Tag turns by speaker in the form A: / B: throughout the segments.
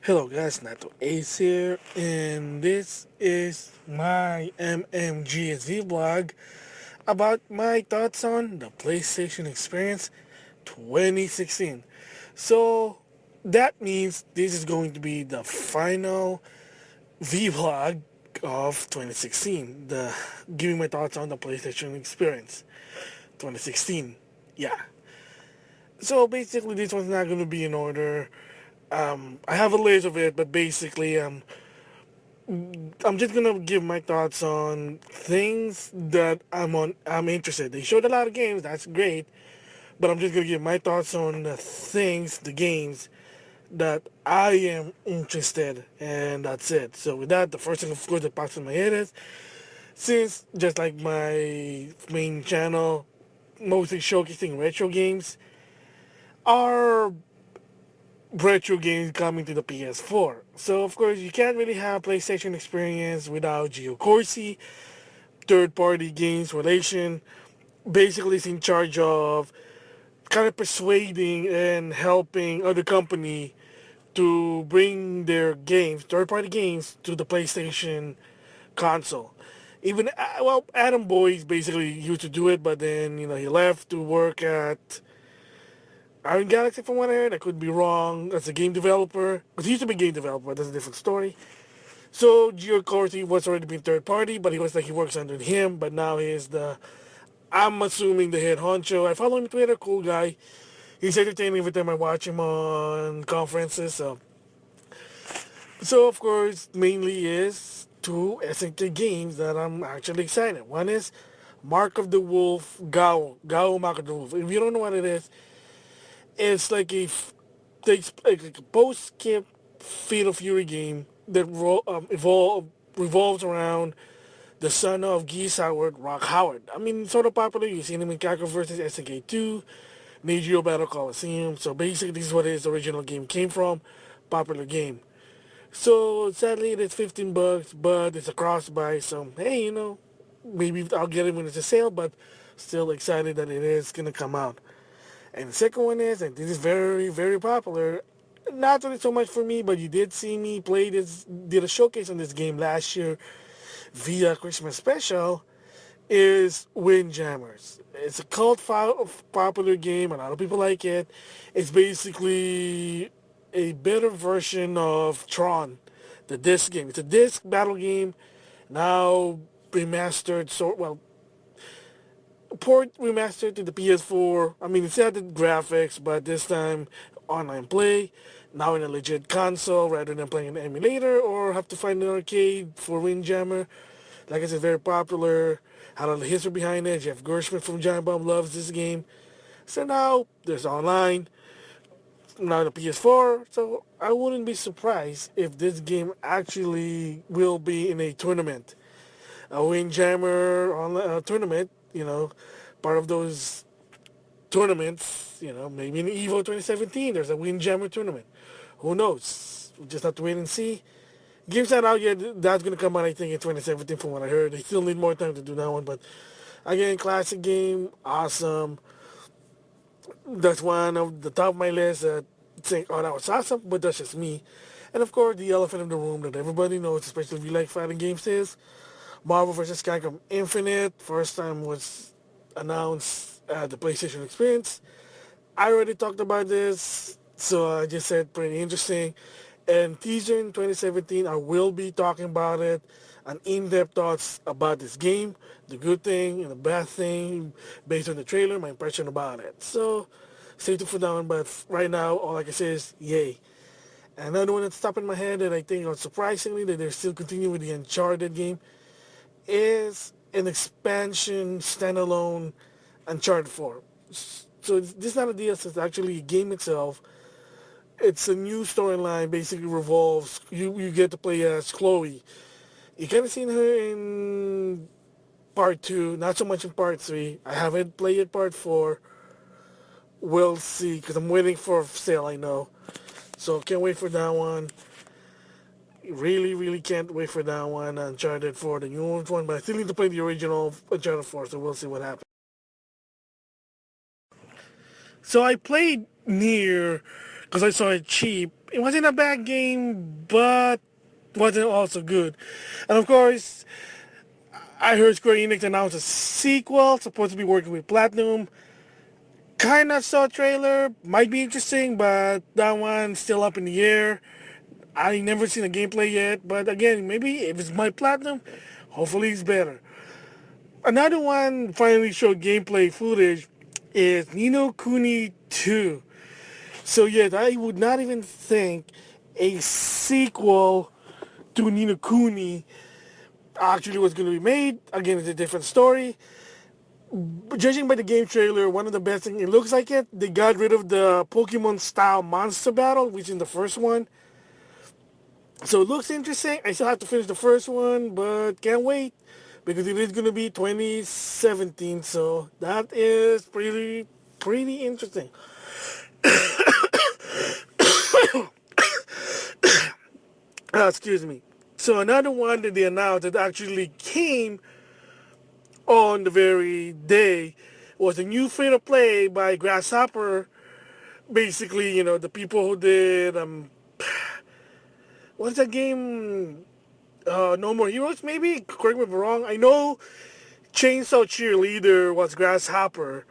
A: Hello guys, NautoAce here, and this is my MmGS vlog about my thoughts on the PlayStation Experience 2016. So that means this is going to be the final vlog of 2016, the giving my thoughts on the PlayStation Experience 2016. Yeah. So basically this one's not going to be in order. I have a list of it, but basically, I'm just gonna give my thoughts on things that I'm interested. They showed a lot of games, that's great, but I'm just gonna give my thoughts on the games that I am interested, and that's it. So with that, the first thing, of course, that pops in my head is, since just like my main channel, mostly showcasing retro games, are retro games coming to the PS4. So of course you can't really have PlayStation experience without Geo Corsi, third-party games relation. Basically, is in charge of kind of persuading and helping other company to bring their games, third-party games, to the PlayStation console. Even well, Adam Boyce basically used to do it, but then he left to work at Iron Galaxy, from what I heard. I could be wrong. As a game developer, because he used to be a game developer. That's a different story. So Gio Corsi was already been third party, but he works under him. But now he's the, I'm assuming, the head honcho. I follow him on Twitter. Cool guy. He's entertaining every time I watch him on conferences. So of course, mainly is two SNK games that I'm actually excited. One is Mark of the Wolf, Gao Mark of the Wolf. If you don't know what it is, it's like takes like a post-skip Fatal Fury game that revolves around the son of Geese Howard, Rock Howard. I mean, sort of popular. You've seen him in Kako vs. SNK 2, Neo Geo Battle Coliseum. So basically, this is what his original game came from. Popular game. So sadly, it's $15, but it's a cross buy. So hey, maybe I'll get it when it's a sale. But still excited that it is gonna come out. And the second one is, and this is very, very popular, not really so much for me, but you did see me play this, did a showcase on this game last year via Christmas special, is Windjammers. It's a popular game. A lot of people like it. It's basically a better version of Tron, the disc game. It's a disc battle game, now remastered, port remastered to the PS4. I mean, it's had the graphics, but this time online play. Now in a legit console rather than playing an emulator or have to find an arcade for Windjammer. Like I said, very popular. Had a lot of history behind it. Jeff Gershman from Giant Bomb loves this game. So now there's online. Now the PS4. So I wouldn't be surprised if this game actually will be in a tournament, a Windjammer tournament. Part of those tournaments. Maybe in Evo 2017, there's a Windjammer tournament. Who knows? We just have to wait and see. Game's not out yet. That's gonna come out, I think, in 2017, from what I heard. They still need more time to do that one, but again, classic game, awesome. That's one of the top of my list. Saying, oh, that was awesome, but that's just me. And of course, the elephant in the room that everybody knows, especially if you like fighting games, is Marvel vs. Capcom Infinite. First time was announced at the PlayStation Experience. I already talked about this, so I just said pretty interesting. And teaser in 2017, I will be talking about it, an in-depth thoughts about this game, the good thing and the bad thing, based on the trailer, my impression about it. So stay tuned for that one, but right now, all I can say is yay. Another one that's top in my head that I think, surprisingly, that they're still continuing with the Uncharted game is an expansion standalone Uncharted 4. So this is not a DLC, it's actually a game itself. It's a new storyline, basically revolves, you get to play as Chloe. You kind of seen her in part 2, not so much in part 3. I haven't played part 4. We'll see, because I'm waiting for a sale, I know. So can't wait for that one. Really, really can't wait for that one. Uncharted 4, the new one, but I still need to play the original Uncharted 4, so we'll see what happens. So I played near because I saw it cheap. It wasn't a bad game, but wasn't also good. And of course, I heard Square Enix announce a sequel, supposed to be working with Platinum. Kinda saw a trailer, might be interesting, but that one's still up in the air. I never seen a gameplay yet, but again, maybe if it's my Platinum, hopefully it's better. Another one finally showed gameplay footage is Nino Kuni 2. So yes, I would not even think a sequel to Nino Kuni actually was going to be made. Again, it's a different story. But judging by the game trailer, one of the best things, it looks like it, they got rid of the Pokemon style monster battle, which is in the first one. So it looks interesting. I still have to finish the first one, but can't wait because it is going to be 2017. So that is pretty interesting. Excuse me. So another one that they announced that actually came on the very day was a new free-to-play by Grasshopper. Basically, the people who did what's that game? No More Heroes, maybe? Correct me if I'm wrong. I know Chainsaw Cheerleader was Grasshopper.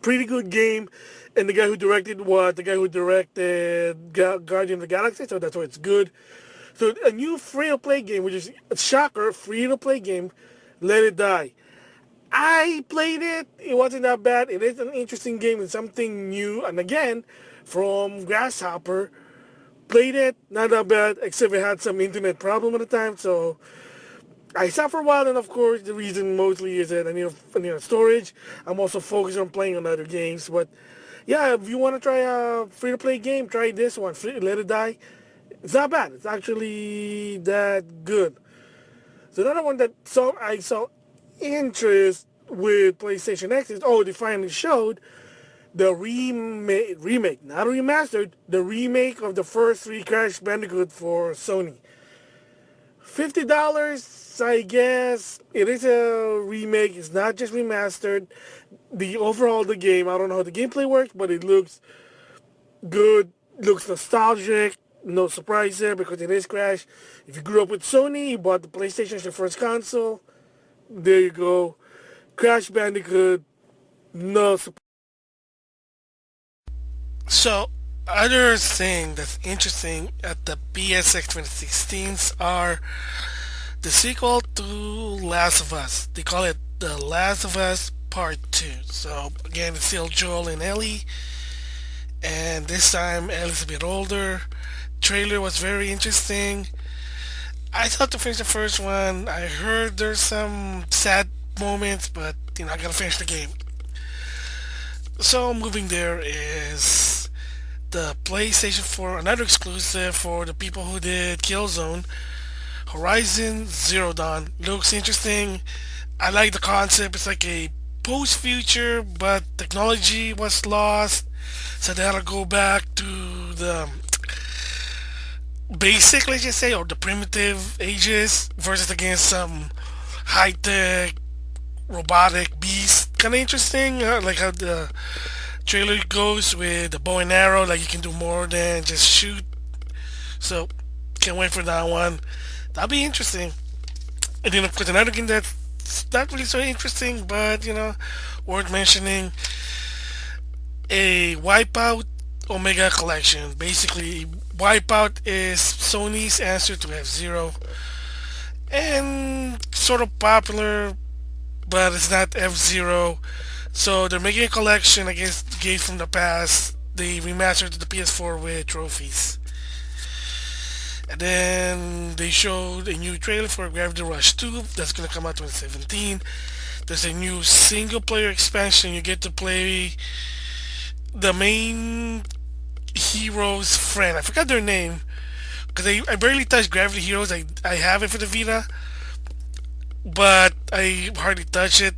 A: Pretty good game. And the guy who directed was the guy who directed Guardian of the Galaxy, so that's why it's good. So a new free-to-play game, which is a shocker, free-to-play game, Let It Die. I played it. It wasn't that bad. It is an interesting game and something new. And again, from Grasshopper, played it. Not that bad, except it had some internet problem at the time. So I stopped for a while. And of course, the reason mostly is that I need storage. I'm also focused on playing on other games. But yeah, if you want to try a free-to-play game, try this one. Let It Die. It's not bad. It's actually that good. So another one that I saw interest with PlayStation X is, they finally showed the remake, not remastered, the remake of the first three Crash Bandicoot for Sony. $50, I guess. It is a remake. It's not just remastered. The game, I don't know how the gameplay works, but it looks good, looks nostalgic. No surprise there because it is Crash. If you grew up with Sony, you bought the PlayStation as your first console, there you go. Crash Bandicoot, no surprise. So, other thing that's interesting at the PSX 2016s are the sequel to Last of Us. They call it The Last of Us Part 2. So, again, it's still Joel and Ellie. And this time, Ellie's a bit older. Trailer was very interesting. I thought to finish the first one. I heard there's some sad moments, but I gotta finish the game. So moving there is the PlayStation 4, another exclusive for the people who did Killzone. Horizon Zero Dawn looks interesting. I like the concept. It's like a post-future, but technology was lost, so they had to go back to the basic, let's just say, or the primitive ages versus against some high-tech robotic beast. Kind of interesting, like how the trailer goes with the bow and arrow, like you can do more than just shoot. So can't wait for that one. That'll be interesting. And then of course another game that's not really so interesting, but worth mentioning, a Wipeout Omega Collection. Basically, Wipeout is Sony's answer to F-Zero, and sort of popular, but it's not F-Zero. So they're making a collection against games from the past. They remastered to the PS4 with trophies. And then they showed a new trailer for Gravity Rush 2 that's going to come out 2017. There's a new single player expansion. You get to play the main hero's friend. I forgot their name because I barely touched Gravity Heroes. I have it for the Vita, but I hardly touch it.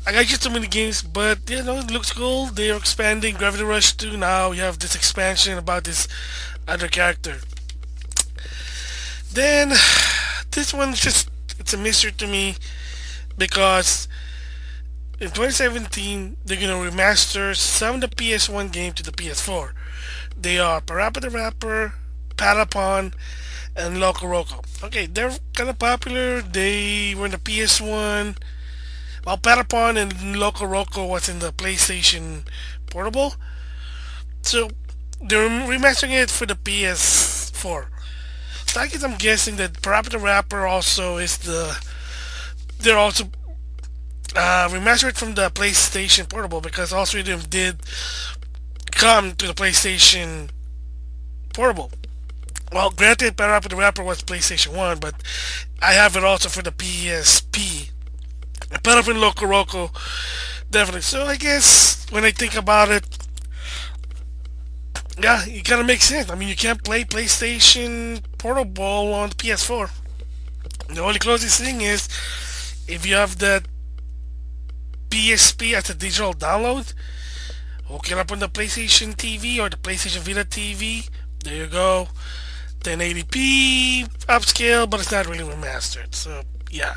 A: I got just so many games, but it looks cool. They're expanding Gravity Rush 2 now. You have this expansion about this other character. Then this one's it's a mystery to me because in 2017, they're gonna remaster some of the PS1 game to the PS4. They are Parappa the Rapper, Patapon, and Loco Roco. Okay, they're kind of popular. They were in the PS1, while Patapon and Loco Roco was in the PlayStation Portable. So they're remastering it for the PS4. So I guess I'm guessing that Parappa the Rapper also is the. They're also remastered from the PlayStation Portable because all three of them did come to the PlayStation Portable. Well, granted, Parappa the Rapper was PlayStation 1, but I have it also for the PSP. Parappa and Loco Roco, definitely. So I guess when I think about it, yeah, it kind of makes sense. I mean, you can't play PlayStation Portable on the PS4. The only closest thing is if you have that PSP as a digital download, hook it up on the PlayStation TV or the PlayStation Vita TV. There you go. 1080p upscale, but it's not really remastered. So yeah.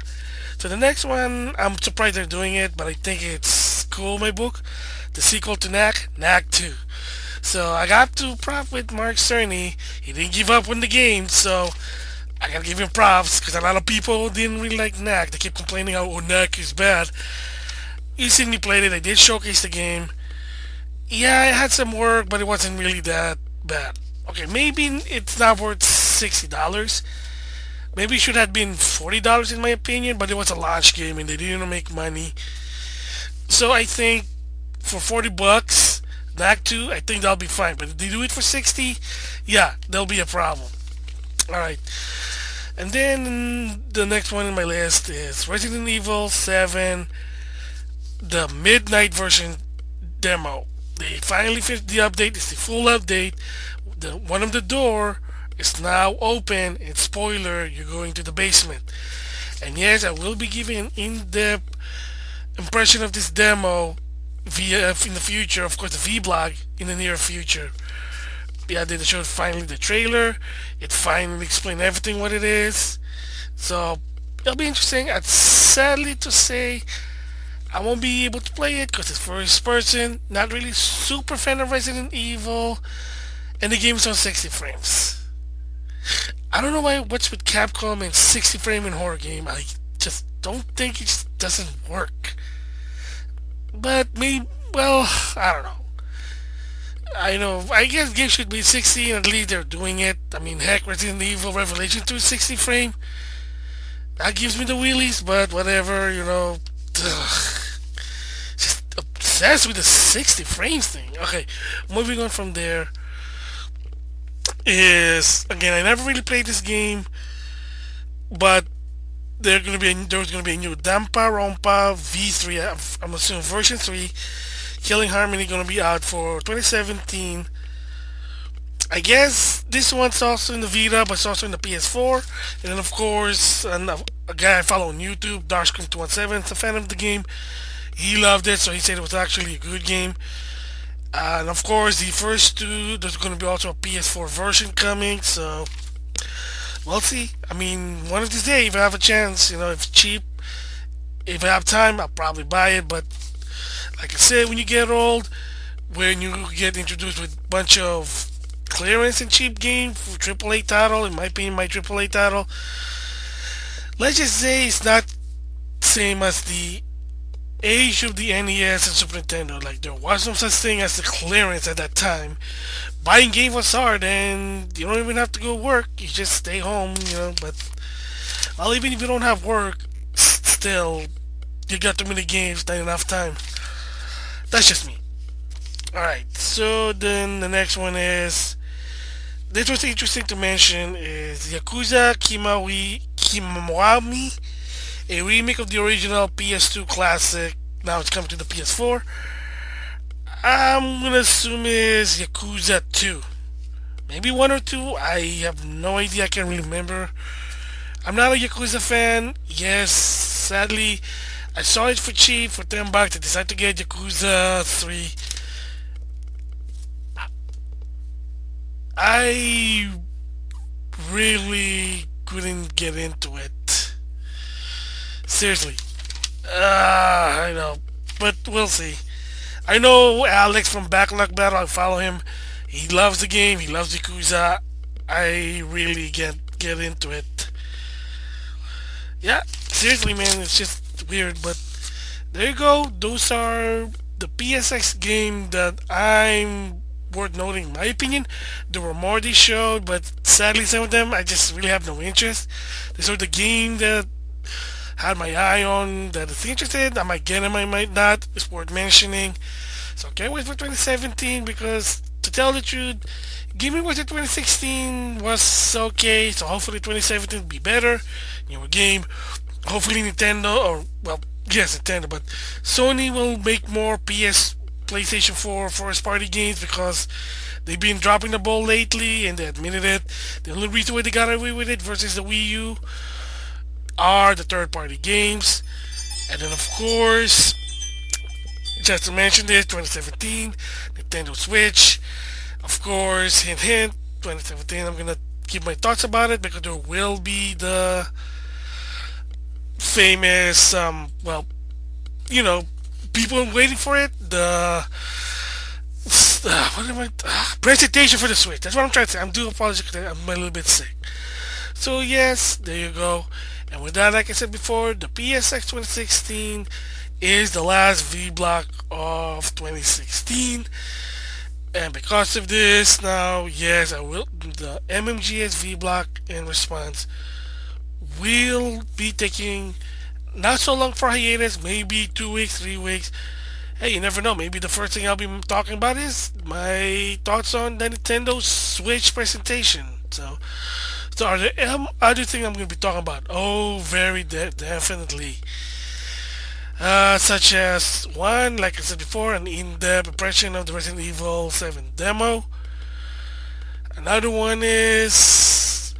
A: So the next one, I'm surprised they're doing it, but I think it's cool. My book, the sequel to Knack 2. So I got to prop with Mark Cerny. He didn't give up on the game, so I gotta give him props because a lot of people didn't really like Knack. They keep complaining how Knack is bad. You seen me played it. I did showcase the game. Yeah, it had some work, but it wasn't really that bad. Okay, maybe it's not worth $60. Maybe it should have been $40 in my opinion, but it was a launch game and they didn't make money. So I think for $40, Knack 2, I think that'll be fine. But if they do it for 60, yeah, there'll be a problem. Alright. And then the next one in my list is Resident Evil 7, the midnight version demo. They finally finished the update. It's the full update. The one of the door is now open. And spoiler, you're going to the basement. And yes, I will be giving an in-depth impression of this demo via in the future. Of course, the vlog in the near future. Yeah, they showed finally the trailer. It finally explained everything what it is. So it'll be interesting. I'd sadly to say I won't be able to play it because it's first person. Not really super fan of Resident Evil, and the game's on 60 frames. I don't know what's with Capcom and 60 frame in horror game. I just don't think it just doesn't work. But maybe, well, I don't know. I know. I guess games should be 60, and at least they're doing it. I mean, heck, Resident Evil Revelation 2 is 60 frame. That gives me the wheelies, but whatever, you know. Just obsessed with the 60 frames thing. Okay, moving on from there is again I never really played this game, but there's gonna be a new Dampa Rompa V3. I'm assuming version 3. Killing Harmony gonna be out for 2017. I guess this one's also in the Vita, but it's also in the PS4. And then of course, a guy I follow on YouTube, Darkscream217, is a fan of the game. He loved it, so he said it was actually a good game. And of course, the first two, there's going to be also a PS4 version coming, so we'll see. I mean, one of these days, if I have a chance, you know, if it's cheap, if I have time, I'll probably buy it. But like I said, when you get old, when you get introduced with a bunch of clearance and cheap game for AAA title, it might be my AAA title. Let's just say it's not same as the age of the NES and Super Nintendo. Like there was no such thing as the clearance at that time. Buying game was hard, and you don't even have to go work. You just stay home, you know. But well, even if you don't have work, still you got too many games, not enough time. That's just me. All right. So then the next one is. This was interesting to mention is Yakuza Kimawami, a remake of the original PS2 classic. Now it's coming to the PS4. I'm gonna assume it's Yakuza 2. Maybe 1 or 2. I have no idea. I can't really remember. I'm not a Yakuza fan. Yes, sadly, I saw it for cheap for $10. I decided to get Yakuza 3. I really couldn't get into it. Seriously. I know. but we'll see. I know Alex from Backlog Battle. I follow him. He loves the game. He loves Yakuza. I really get into it. Yeah, seriously, man, it's just weird. But there you go. Those are the PSX game that I'm worth noting. In my opinion, there were more they showed, but sadly, some of them I just really have no interest. These are the game that had my eye on that is interested. I might get them, I might not. It's worth mentioning. So can't wait for 2017 because to tell the truth, Gaming Watch 2016 was okay. So hopefully 2017 will be better. Newer game. Hopefully Nintendo or well, yes Nintendo, but Sony will make more PlayStation 4 first party games because they've been dropping the ball lately and they admitted it. The only reason why they got away with it versus the Wii U are the third party games. And then of course, just to mention this, 2017, Nintendo Switch. Of course, hint hint, 2017, I'm gonna give my thoughts about it because there will be the famous, you know, people waiting for it. The what am I? Presentation for the Switch. That's what I'm trying to say. I'm do apologize because I'm a little bit sick. So yes, there you go. And with that, like I said before, the PSX 2016 is the last V block of 2016. And because of this, now yes, I will. The MmGS V block in response will be taking not so long for hiatus, maybe 2 weeks, 3 weeks. Hey, you never know. Maybe the first thing I'll be talking about is my thoughts on the Nintendo Switch presentation. So are there other things I'm going to be talking about? Oh, definitely. Such as one, like I said before, an in-depth impression of the Resident Evil 7 demo. Another one is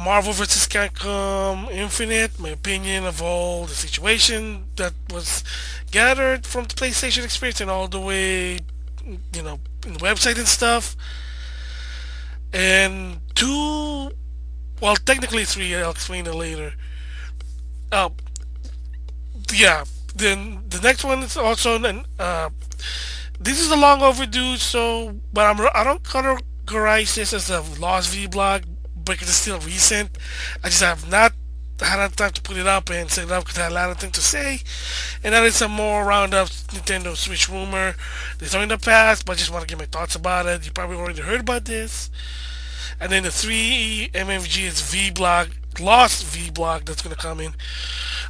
A: Marvel vs. Capcom Infinite, my opinion of all the situation that was gathered from the PlayStation experience and all the way, in the website and stuff. And two, well, technically three, I'll explain it later. Uh, yeah, then the next one is also this is a long overdue, so, but I don't categorize this as a lost vlog because it's still recent. I just have not had enough time to put it up and set it up because I had a lot of things to say. And that is some more roundup Nintendo Switch rumor. There's no in the past, but I just want to get my thoughts about it. You probably already heard about this. And then the 3 MmGS V block, lost V block that's gonna come in.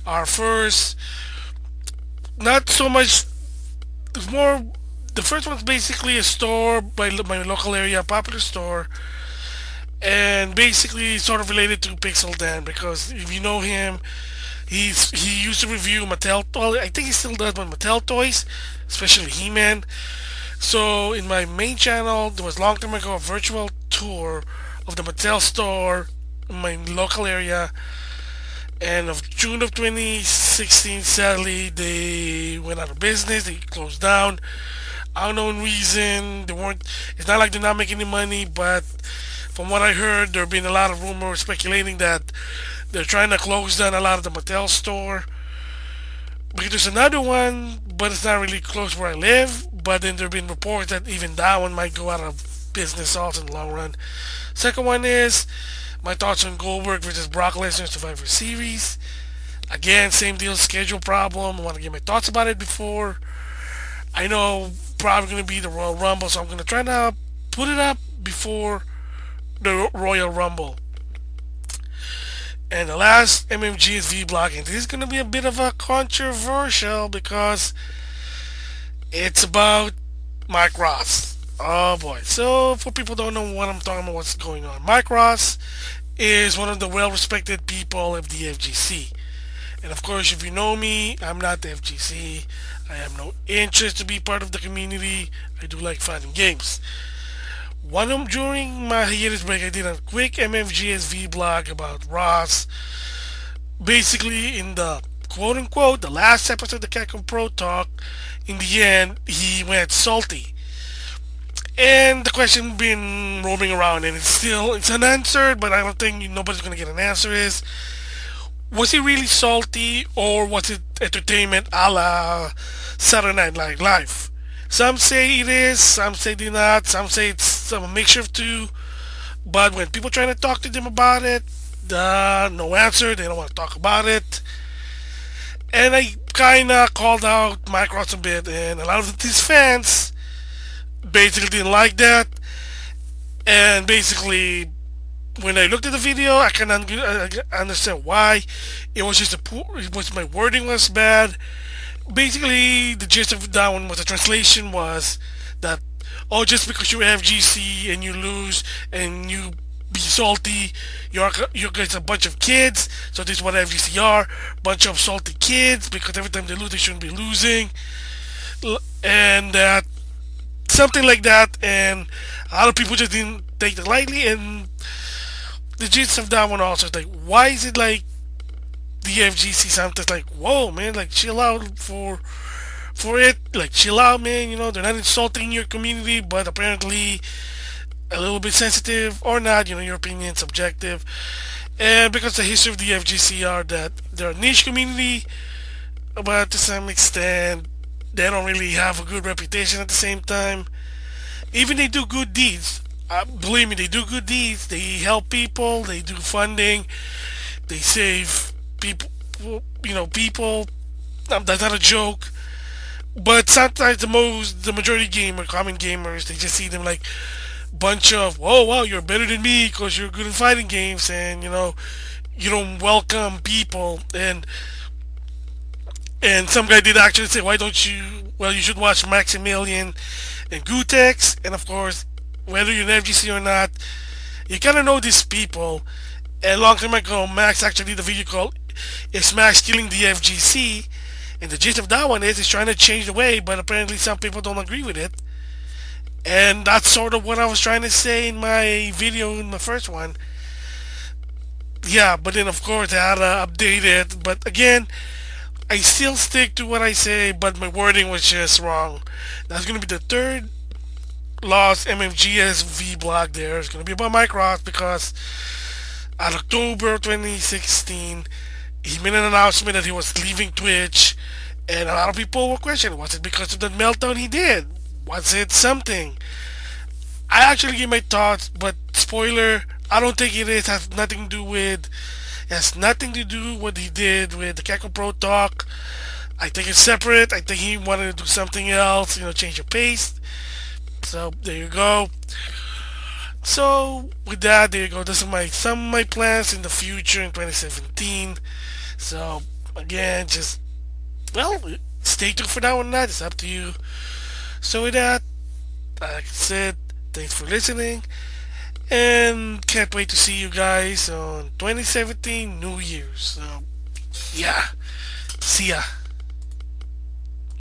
A: Our first, not so much. It's more. The first one's basically a store by my local area, a popular store, and basically sort of related to Pixel Dan because if you know him, he used to review Mattel. Well, I think he still does, but Mattel toys, especially He-Man. So in my main channel, there was long time ago a virtual tour of the Mattel store in my local area. And of June of 2016, sadly, they went out of business. They closed down. Unknown reason. They weren't. It's not like they're not making any money, but from what I heard, there have been a lot of rumors speculating that they're trying to close down a lot of the Mattel store. Because there's another one, but it's not really close where I live. But then there have been reports that even that one might go out of business also in the long run. Second one is my thoughts on Goldberg versus Brock Lesnar Survivor Series. Again, same deal, schedule problem. I want to get my thoughts about it before. I know probably going to be the Royal Rumble, so I'm going to try to put it up before the Royal Rumble. And the last MMG is V-Block, and this is going to be a bit of a controversial because it's about Mike Ross. Oh boy. So for people who don't know what I'm talking about, what's going on. Mike Ross is one of the well-respected people of the FGC. And of course, if you know me, I'm not the FGC. I have no interest to be part of the community. I do like fighting games. During my hiatus break, I did a quick MMGSV blog about Ross. Basically, in the quote-unquote, the last episode of the Capcom Pro Talk, in the end, he went salty. And the question been roaming around, and it's unanswered, but I don't think nobody's gonna get an answer. Is Was he really salty, or was it entertainment a la Saturday Night Live? Some say it is, some say it not, some say it's some mixture of two. But when people trying to talk to them about it, no answer. They don't want to talk about it. And I kind of called out Microsoft a bit, and a lot of these fans basically didn't like that. And basically, when I looked at the video, I can understand why. It was just it was my wording was bad. Basically, the gist of that one was the translation was that, oh, just because you're FGC and you lose and you be salty, you're guys a bunch of kids. So this is what FGC are, bunch of salty kids, because every time they lose, they shouldn't be losing, and something like that. And a lot of people just didn't take it lightly. And the gist of that one also is like, why is it like the FGC sometimes like, whoa man, like chill out for it, like chill out man, they're not insulting your community, but apparently a little bit sensitive or not, your opinion subjective. And because the history of the FGC are that they're a niche community, but to some extent they don't really have a good reputation at the same time. Even they do good deeds. Believe me, they do good deeds. They help people. They do funding. They save people. People. That's not a joke. But sometimes the majority common gamers, they just see them like bunch of, oh wow, you're better than me because you're good in fighting games, and you don't welcome people. And some guy did actually say, why don't you? Well, you should watch Maximilian and Gutex, and of course, whether you're an FGC or not, you kind of know these people. And a long time ago, Max actually did a video called "Is Max Killing the FGC?" And the gist of that one is he's trying to change the way, but apparently some people don't agree with it. And that's sort of what I was trying to say in my video in the first one. Yeah, but then of course I had to update it. But again, I still stick to what I say, but my wording was just wrong. That's going to be the third lost MmGS vlog there. It's going to be about Microsoft because at October 2016, he made an announcement that he was leaving Twitch, and a lot of people were questioning, was it because of the meltdown he did? Was it something? I actually gave my thoughts, but spoiler, I don't think it is. Has nothing to do with. It has nothing to do with what he did with the Kako Pro talk. I think it's separate. I think he wanted to do something else, change the pace. So there you go. So with that, there you go. Those are some of my plans in the future in 2017. So again, just stay tuned for that one. That it's up to you. So with that, like I said, thanks for listening, and can't wait to see you guys on 2017 New Year's. So yeah, see ya.